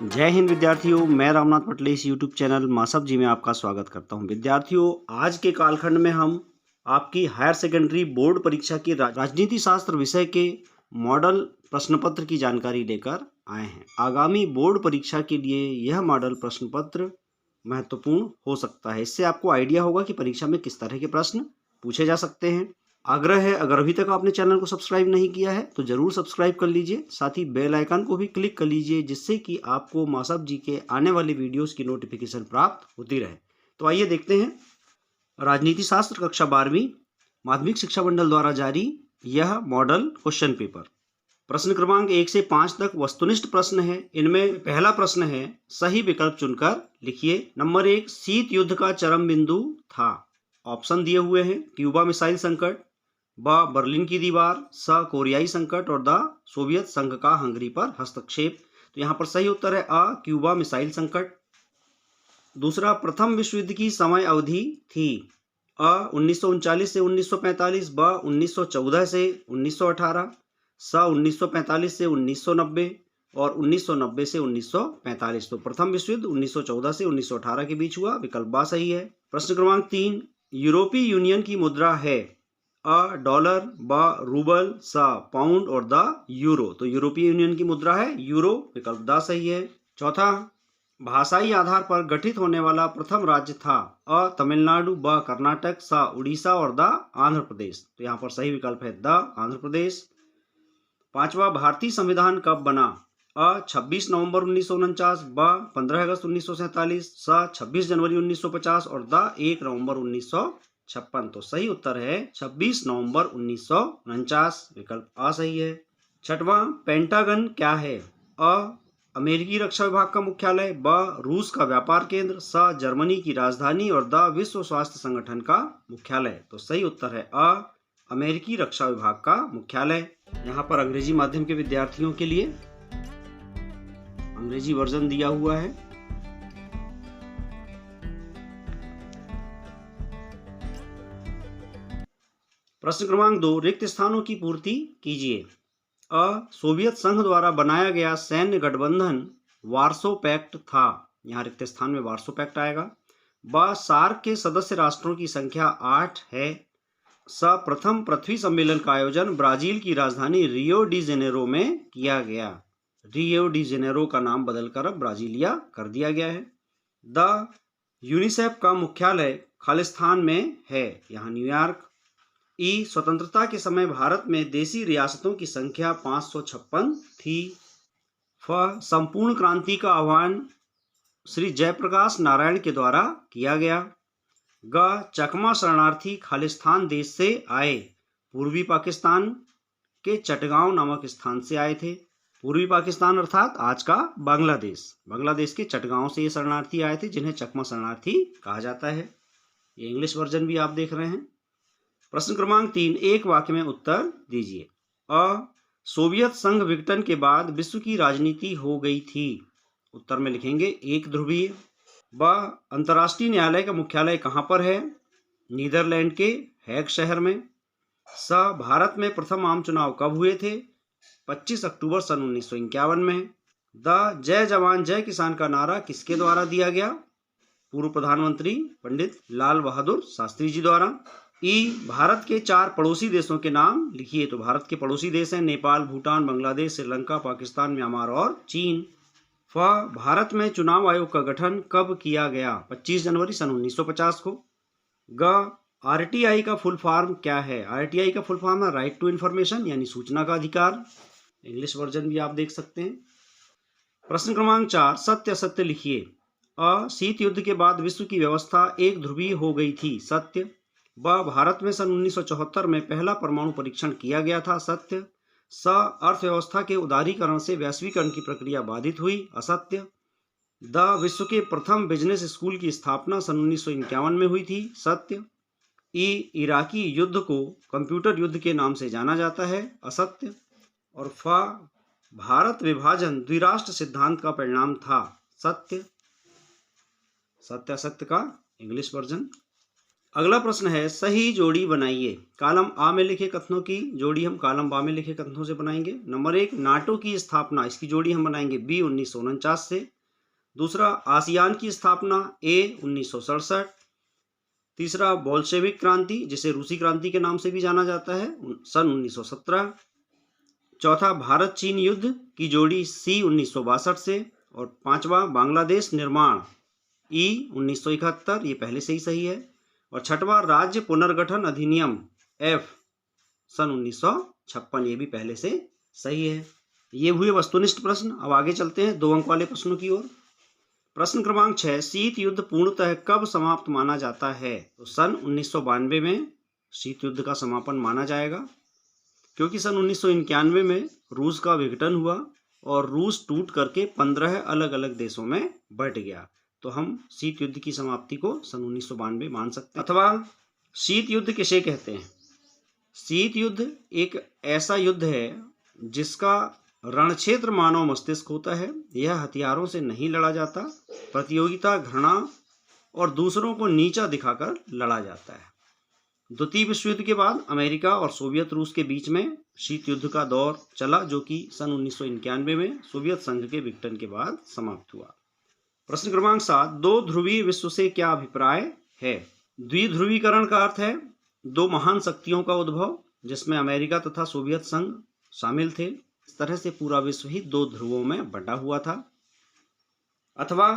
जय हिंद विद्यार्थियों, मैं रामनाथ पटले इस यूट्यूब चैनल मासब जी में आपका स्वागत करता हूं। विद्यार्थियों, आज के कालखंड में हम आपकी हायर सेकेंडरी बोर्ड परीक्षा की राजनीति शास्त्र विषय के मॉडल प्रश्न पत्र की जानकारी लेकर आए हैं। आगामी बोर्ड परीक्षा के लिए यह मॉडल प्रश्न पत्र महत्वपूर्ण हो सकता है। इससे आपको आइडिया होगा कि परीक्षा में किस तरह के प्रश्न पूछे जा सकते हैं। आग्रह है, अगर अभी तक आपने चैनल को सब्सक्राइब नहीं किया है तो जरूर सब्सक्राइब कर लीजिए। साथ ही बेल आइकन को भी क्लिक कर लीजिए, जिससे कि आपको मासब जी के आने वाले वीडियोस की नोटिफिकेशन प्राप्त होती रहे। तो आइए देखते हैं राजनीति शास्त्र कक्षा 12वीं माध्यमिक शिक्षा मंडल द्वारा जारी यह मॉडल क्वेश्चन पेपर। प्रश्न क्रमांक 1 से 5 तक वस्तुनिष्ठ प्रश्न है। इनमें पहला प्रश्न है, सही विकल्प चुनकर लिखिए। नंबर 1, शीत युद्ध का चरम बिंदु था। ऑप्शन दिए हुए हैं, क्यूबा मिसाइल संकट, ब बर्लिन की दीवार, स कोरियाई संकट और द सोवियत संघ का हंगरी पर हस्तक्षेप। तो यहाँ पर सही उत्तर है अ क्यूबा मिसाइल संकट। दूसरा, प्रथम विश्व युद्ध की समय अवधि थी। अ 1939 से 1945, ब 1914 से 1918, स 1945 से 1990 और 1990 से 1945। तो प्रथम विश्व युद्ध 1914 से 1918 के बीच हुआ। विकल्प बा सही है। प्रश्न क्रमांक 3, यूरोपीय यूनियन की मुद्रा है। अ डॉलर, ब रूबल, स पाउंड और द यूरो। तो यूरोपीय यूनियन की मुद्रा है यूरो। विकल्प द सही है। चौथा, भाषाई आधार पर गठित होने वाला प्रथम राज्य था। अ तमिलनाडु, ब कर्नाटक, स उड़ीसा और द आंध्र प्रदेश। तो यहाँ पर सही विकल्प है द आंध्र प्रदेश। पांचवा, भारतीय संविधान कब बना। अ 26 नवंबर 1949, ब 15 अगस्त 1947, स 26 जनवरी 1950 और द 1 नवंबर 1956। तो सही उत्तर है 26 नवंबर 1949। विकल्प आ सही है। छठवां, पेंटागन क्या है। अ अमेरिकी रक्षा विभाग का मुख्यालय, ब रूस का व्यापार केंद्र, स जर्मनी की राजधानी और द विश्व स्वास्थ्य संगठन का मुख्यालय। तो सही उत्तर है अ अमेरिकी रक्षा विभाग का मुख्यालय। यहाँ पर अंग्रेजी माध्यम के विद्यार्थियों के लिए अंग्रेजी वर्जन दिया हुआ है। प्रश्न क्रमांक 2, रिक्त स्थानों की पूर्ति कीजिए। अ सोवियत संघ द्वारा बनाया गया सैन्य गठबंधन वार्सो पैक्ट था। यहाँ रिक्त स्थान में वार्सो पैक्ट आएगा। ब सार्क के सदस्य राष्ट्रों की संख्या 8 है। स प्रथम पृथ्वी सम्मेलन का आयोजन ब्राजील की राजधानी रियो डी जेनेरो में किया गया। रियो डी जेनेरो का नाम बदलकर अब ब्राजीलिया कर दिया गया है। द यूनिसेफ का मुख्यालय खालिस्तान में है, यहाँ न्यूयॉर्क। ई स्वतंत्रता के समय भारत में देशी रियासतों की संख्या 556 थी। फ संपूर्ण क्रांति का आह्वान श्री जयप्रकाश नारायण के द्वारा किया गया। ग चकमा शरणार्थी खालिस्तान देश से आए। पूर्वी पाकिस्तान के चटगांव नामक स्थान से आए थे। पूर्वी पाकिस्तान अर्थात आज का बांग्लादेश। बांग्लादेश के चटगांव से ये शरणार्थी आए थे, जिन्हें चकमा शरणार्थी कहा जाता है। ये इंग्लिश वर्जन भी आप देख रहे हैं। प्रश्न क्रमांक 3, एक वाक्य में उत्तर दीजिए। अ सोवियत संघ विघटन के बाद विश्व की राजनीति हो गई थी। उत्तर में लिखेंगे एक ध्रुवीय। ब अंतर्राष्ट्रीय न्यायालय का मुख्यालय कहाँ पर है। नीदरलैंड के हैग शहर में। स भारत में प्रथम आम चुनाव कब हुए थे। 25 अक्टूबर सन 1951 में। द जय जवान जय किसान का नारा किसके द्वारा दिया गया। पूर्व प्रधानमंत्री पंडित लाल बहादुर शास्त्री जी द्वारा। ई भारत के 4 पड़ोसी देशों के नाम लिखिए। तो भारत के पड़ोसी देश हैं नेपाल, भूटान, बांग्लादेश, श्रीलंका, पाकिस्तान, म्यांमार और चीन। फ भारत में चुनाव आयोग का गठन कब किया गया। 25 जनवरी सन 1950 को। ग आरटीआई का फुल फॉर्म क्या है। आरटीआई का फुल फॉर्म है राइट टू इन्फॉर्मेशन, यानी सूचना का अधिकार। इंग्लिश वर्जन भी आप देख सकते हैं। प्रश्न क्रमांक 4, सत्य असत्य लिखिए। अ शीत युद्ध के बाद विश्व की व्यवस्था एक ध्रुवीय हो गई थी। सत्य। ब भारत में सन 1974 में पहला परमाणु परीक्षण किया गया था। सत्य। स अर्थव्यवस्था के उदारीकरण से वैश्वीकरण की प्रक्रिया बाधित हुई। असत्य। द विश्व के प्रथम बिजनेस स्कूल की स्थापना सन 1951 में हुई थी। सत्य। ई इराकी युद्ध को कंप्यूटर युद्ध के नाम से जाना जाता है। असत्य। और फ भारत विभाजन द्विराष्ट्र सिद्धांत का परिणाम था। सत्य। सत्य असत्य का इंग्लिश वर्जन। अगला प्रश्न है सही जोड़ी बनाइए। कॉलम आ में लिखे कथनों की जोड़ी हम कॉलम बा में लिखे कथनों से बनाएंगे। नंबर 1, नाटो की स्थापना, इसकी जोड़ी हम बनाएंगे बी 1949 से। दूसरा, आसियान की स्थापना ए 1967। तीसरा, बोल्शेविक क्रांति, जिसे रूसी क्रांति के नाम से भी जाना जाता है, सन 1917। चौथा, भारत चीन युद्ध की जोड़ी सी 1962 से। और पांचवा, बांग्लादेश निर्माण ई 1971, ये पहले से ही सही है। और छठवां, राज्य पुनर्गठन अधिनियम एफ सन 1956, ये भी पहले से सही है। ये हुए वस्तुनिष्ठ प्रश्न। अब आगे चलते हैं 2 अंक वाले प्रश्नों की ओर। प्रश्न क्रमांक 6, शीत युद्ध पूर्णतः कब समाप्त माना जाता है? तो सन 1992 में शीत युद्ध का समापन माना जाएगा, क्योंकि सन 1991 में रूस का विघटन हुआ और रूस टूट करके 15 अलग अलग देशों में बंट गया। तो हम शीत युद्ध की समाप्ति को सन 1992 मान सकते हैं। अथवा शीत युद्ध किसे कहते हैं? शीत युद्ध एक ऐसा युद्ध है जिसका रणक्षेत्र मानव मस्तिष्क होता है। यह हथियारों से नहीं लड़ा जाता, प्रतियोगिता, घृणा और दूसरों को नीचा दिखाकर लड़ा जाता है। द्वितीय विश्व युद्ध के बाद अमेरिका और सोवियत रूस के बीच में शीत युद्ध का दौर चला, जो कि सन 1991 में सोवियत संघ के विघटन के बाद समाप्त हुआ। प्रश्न क्रमांक 7, 2 ध्रुवीय विश्व से क्या अभिप्राय है? द्विध्रुवीकरण का अर्थ है 2 महान शक्तियों का उद्भव, जिसमें अमेरिका तथा सोवियत संघ शामिल थे। इस तरह से पूरा विश्व ही 2 ध्रुवों में बंटा हुआ था। अथवा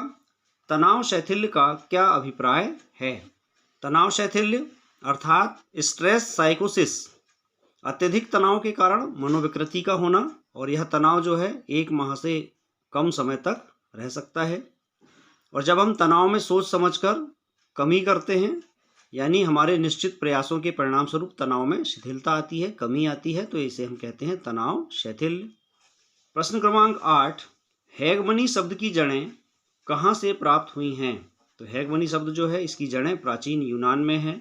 तनाव शैथिल्य का क्या अभिप्राय है? तनाव शैथिल्य अर्थात स्ट्रेस साइकोसिस, अत्यधिक तनाव के कारण मनोविकृति का होना, और यह तनाव जो है 1 माह से कम समय तक रह सकता है। और जब हम तनाव में सोच समझकर कमी करते हैं, यानी हमारे निश्चित प्रयासों के परिणाम स्वरूप तनाव में शिथिलता आती है, कमी आती है, तो इसे हम कहते हैं तनाव शैथिल्य। प्रश्न क्रमांक 8, हेगमनी शब्द की जड़ें कहाँ से प्राप्त हुई हैं? तो हेगमनी शब्द जो है, इसकी जड़ें प्राचीन यूनान में है,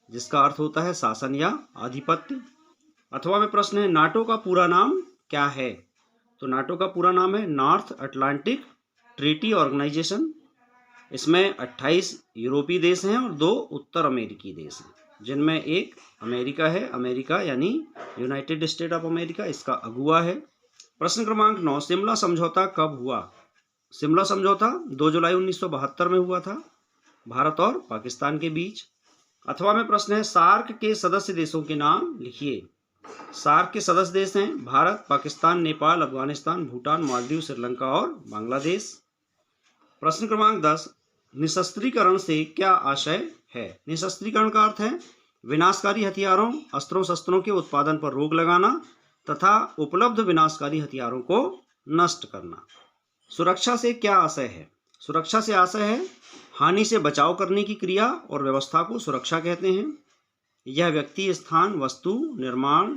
जिसका अर्थ होता है शासन या आधिपत्य। अथवा में प्रश्न है नाटो का पूरा नाम क्या है? तो नाटो का पूरा नाम है नॉर्थ अटलांटिक ट्रीटी ऑर्गेनाइजेशन। इसमें 28 यूरोपीय देश हैं और 2 उत्तर अमेरिकी देश हैं, जिनमें एक अमेरिका है। अमेरिका यानी यूनाइटेड स्टेट ऑफ अमेरिका इसका अगुवा है। प्रश्न क्रमांक 9, शिमला समझौता कब हुआ? शिमला समझौता 2 जुलाई 1972 में हुआ था, भारत और पाकिस्तान के बीच। अथवा में प्रश्न है सार्क के सदस्य देशों के नाम लिखिए। सार्क के सदस्य देश हैं भारत, पाकिस्तान, नेपाल, अफगानिस्तान, भूटान, मालदीव, श्रीलंका और बांग्लादेश। प्रश्न क्रमांक 10, निशस्त्रीकरण से क्या आशय है? निशस्त्रीकरण का अर्थ है विनाशकारी हथियारों, अस्त्रों शस्त्रों के उत्पादन पर रोक लगाना तथा उपलब्ध विनाशकारी हथियारों को नष्ट करना। सुरक्षा से क्या आशय है? सुरक्षा से आशय है हानि से बचाव करने की क्रिया और व्यवस्था को सुरक्षा कहते हैं। यह व्यक्ति, स्थान, वस्तु, निर्माण,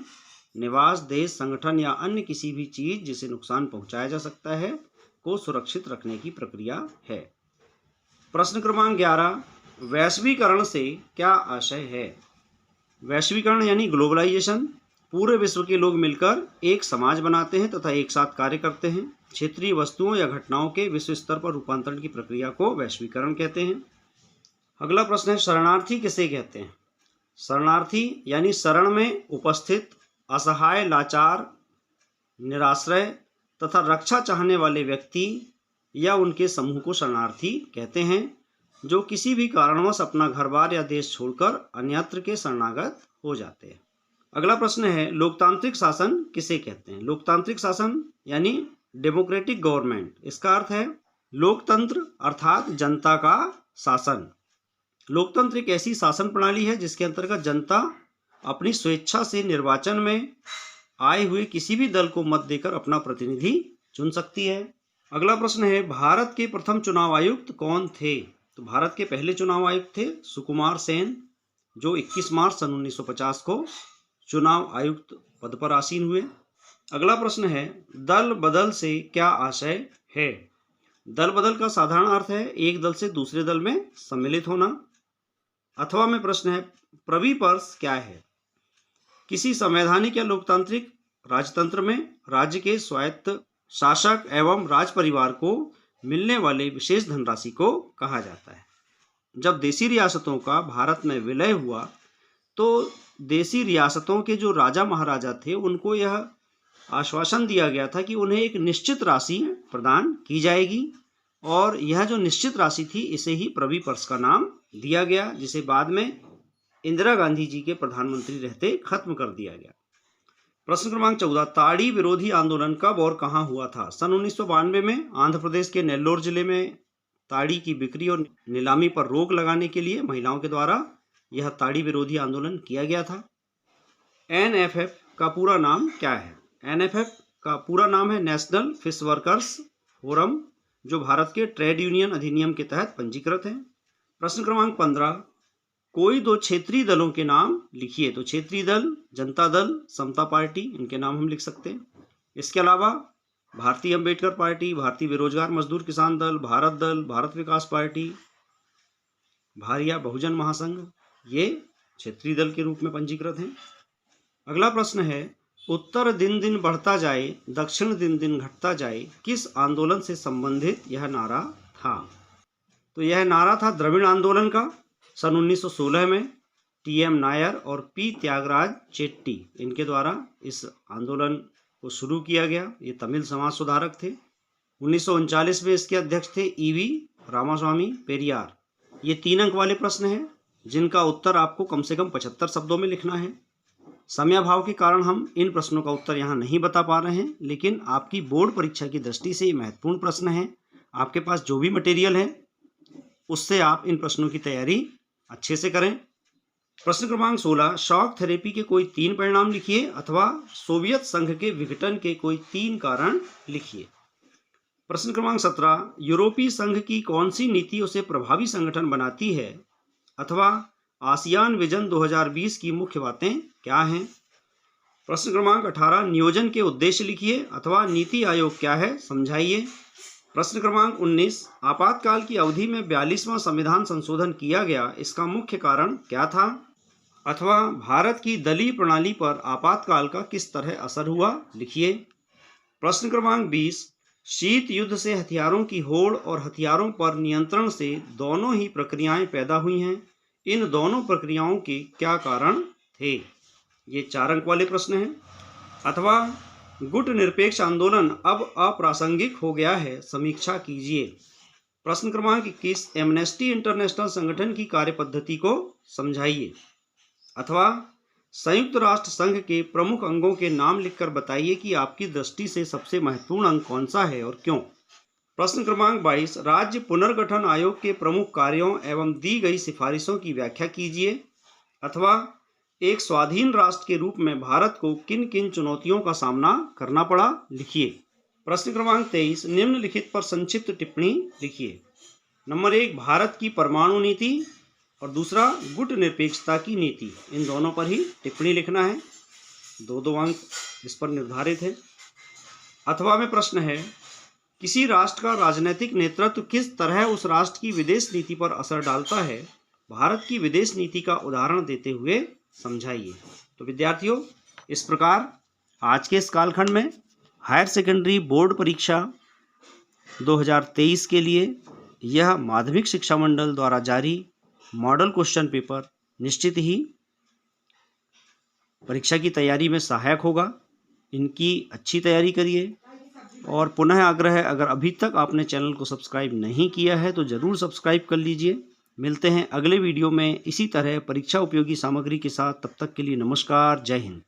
निवास, देश, संगठन या अन्य किसी भी चीज जिसे नुकसान पहुंचाया जा सकता है को सुरक्षित रखने की प्रक्रिया है। प्रश्न क्रमांक 11, वैश्वीकरण से क्या आशय है? वैश्वीकरण यानी ग्लोबलाइजेशन, पूरे विश्व के लोग मिलकर एक समाज बनाते हैं तथा एक साथ कार्य करते हैं। क्षेत्रीय वस्तुओं या घटनाओं के विश्व स्तर पर रूपांतरण की प्रक्रिया को वैश्वीकरण कहते हैं। अगला प्रश्न है शरणार्थी किसे कहते हैं? शरणार्थी यानी शरण में उपस्थित असहाय, लाचार, निराश्रय तथा रक्षा चाहने वाले व्यक्ति या उनके समूह को शरणार्थी कहते हैं, जो किसी भी कारणवश अपना घर बार या देश छोड़कर अन्यत्र के शरणागत हो जाते हैं। अगला प्रश्न है लोकतांत्रिक शासन किसे कहते हैं? लोकतांत्रिक शासन यानी डेमोक्रेटिक गवर्नमेंट, इसका अर्थ है लोकतंत्र अर्थात जनता का शासन। लोकतंत्र एक ऐसी शासन प्रणाली है जिसके अंतर्गत जनता अपनी स्वेच्छा से निर्वाचन में आए हुए किसी भी दल को मत देकर अपना प्रतिनिधि चुन सकती है। अगला प्रश्न है भारत के प्रथम चुनाव आयुक्त कौन थे? तो भारत के पहले चुनाव आयुक्त थे सुकुमार सेन, जो 21 मार्च सन 1950 को चुनाव आयुक्त पद पर आसीन हुए। अगला प्रश्न है दल बदल से क्या आशय है? दल बदल का साधारण अर्थ है एक दल से दूसरे दल में सम्मिलित होना। अथवा में प्रश्न है प्रविपर्स क्या है? किसी संवैधानिक या लोकतांत्रिक राजतंत्र में राज्य के स्वायत्त शासक एवं राज परिवार को मिलने वाले विशेष धनराशि को कहा जाता है। जब देसी रियासतों का भारत में विलय हुआ तो देसी रियासतों के जो राजा महाराजा थे उनको यह आश्वासन दिया गया था कि उन्हें एक निश्चित राशि प्रदान की जाएगी, और यह जो निश्चित राशि थी इसे ही प्रवी पर्स का नाम दिया गया, जिसे बाद में इंदिरा गांधी जी के प्रधानमंत्री रहते खत्म कर दिया गया। प्रश्न क्रमांक 14, ताड़ी विरोधी आंदोलन कब और कहां हुआ था? सन 1992 में आंध्र प्रदेश के नेल्लोर जिले में ताड़ी की बिक्री और नीलामी पर रोक लगाने के लिए महिलाओं के द्वारा यह ताड़ी विरोधी आंदोलन किया गया था। एनएफएफ का पूरा नाम क्या है? एनएफएफ का पूरा नाम है नेशनल फिश वर्कर्स फोरम, जो भारत के ट्रेड यूनियन अधिनियम के तहत पंजीकृत है। प्रश्न क्रमांक 15, कोई दो क्षेत्रीय दलों के नाम लिखिए। तो क्षेत्रीय दल जनता दल, समता पार्टी, इनके नाम हम लिख सकते हैं। इसके अलावा भारतीय अंबेडकर पार्टी, भारतीय बेरोजगार मजदूर किसान दल, भारत विकास पार्टी, भारिया बहुजन महासंघ, ये क्षेत्रीय दल के रूप में पंजीकृत हैं। अगला प्रश्न है, उत्तर दिन दिन बढ़ता जाए, दक्षिण दिन दिन घटता जाए, किस आंदोलन से संबंधित यह नारा था? तो यह नारा था द्रविड़ आंदोलन का। सन 1916 में टीएम नायर और पी त्यागराज चेट्टी, इनके द्वारा इस आंदोलन को शुरू किया गया। ये तमिल समाज सुधारक थे। 1939 में इसके अध्यक्ष थे ईवी रामास्वामी पेरियार। ये 3 अंक वाले प्रश्न हैं जिनका उत्तर आपको कम से कम 75 शब्दों में लिखना है। समयाभाव के कारण हम इन प्रश्नों का उत्तर यहाँ नहीं बता पा रहे हैं, लेकिन आपकी बोर्ड परीक्षा की दृष्टि से ये महत्वपूर्ण प्रश्न है। आपके पास जो भी मटेरियल है उससे आप इन प्रश्नों की तैयारी अच्छे से करें। प्रश्न क्रमांक 16, शॉक थेरेपी के कोई 3 परिणाम लिखिए अथवा सोवियत संघ के विघटन के कोई 3 कारण लिखिए। प्रश्न क्रमांक 17, यूरोपीय संघ की कौन सी नीति उसे प्रभावी संगठन बनाती है अथवा आसियान विजन 2020 की मुख्य बातें क्या हैं? प्रश्न क्रमांक 18, नियोजन के उद्देश्य लिखिए अथवा नीति आयोग क्या है समझाइए। प्रश्न क्रमांक 19, आपातकाल की अवधि में 42वां संविधान संशोधन किया गया, इसका मुख्य कारण क्या था? अथवा भारत की दलीय प्रणाली पर आपातकाल का किस तरह असर हुआ, लिखिए। प्रश्न क्रमांक 20, शीत युद्ध से हथियारों की होड़ और हथियारों पर नियंत्रण से दोनों ही प्रक्रियाएं पैदा हुई हैं, इन दोनों प्रक्रियाओं के क्या कारण थे? ये 4 अंक वाले प्रश्न हैं। अथवा गुट निरपेक्ष आंदोलन अब अप्रासंगिक हो गया है, समीक्षा कीजिए। प्रश्न क्रमांक 21, एमनेस्टी इंटरनेशनल संगठन की कार्यपद्धति को समझाइए। अथवा संयुक्त राष्ट्र संघ के प्रमुख अंगों के नाम लिखकर बताइए कि आपकी दृष्टि से सबसे महत्वपूर्ण अंग कौन सा है और क्यों। प्रश्न क्रमांक 22, राज्य पुनर्गठन आयोग के प्रमुख कार्यों एवं दी गई सिफारिशों की व्याख्या कीजिए। अथवा एक स्वाधीन राष्ट्र के रूप में भारत को किन किन चुनौतियों का सामना करना पड़ा, लिखिए। प्रश्न क्रमांक 23, निम्नलिखित पर संक्षिप्त टिप्पणी लिखिए। नंबर 1, भारत की परमाणु नीति और दूसरा गुट निरपेक्षता की नीति, इन दोनों पर ही टिप्पणी लिखना है। 2-2 अंक इस पर निर्धारित है। अथवा में प्रश्न है, किसी राष्ट्र का राजनीतिक नेतृत्व किस तरह उस राष्ट्र की विदेश नीति पर असर डालता है, भारत की विदेश नीति का उदाहरण देते हुए समझाइए। तो विद्यार्थियों, इस प्रकार आज के इस कालखंड में हायर सेकेंडरी बोर्ड परीक्षा 2023 के लिए यह माध्यमिक शिक्षा मंडल द्वारा जारी मॉडल क्वेश्चन पेपर निश्चित ही परीक्षा की तैयारी में सहायक होगा। इनकी अच्छी तैयारी करिए और पुनः आग्रह है, अगर अभी तक आपने चैनल को सब्सक्राइब नहीं किया है तो ज़रूर सब्सक्राइब कर लीजिए। मिलते हैं अगले वीडियो में इसी तरह परीक्षा उपयोगी सामग्री के साथ। तब तक के लिए नमस्कार, जय हिंद।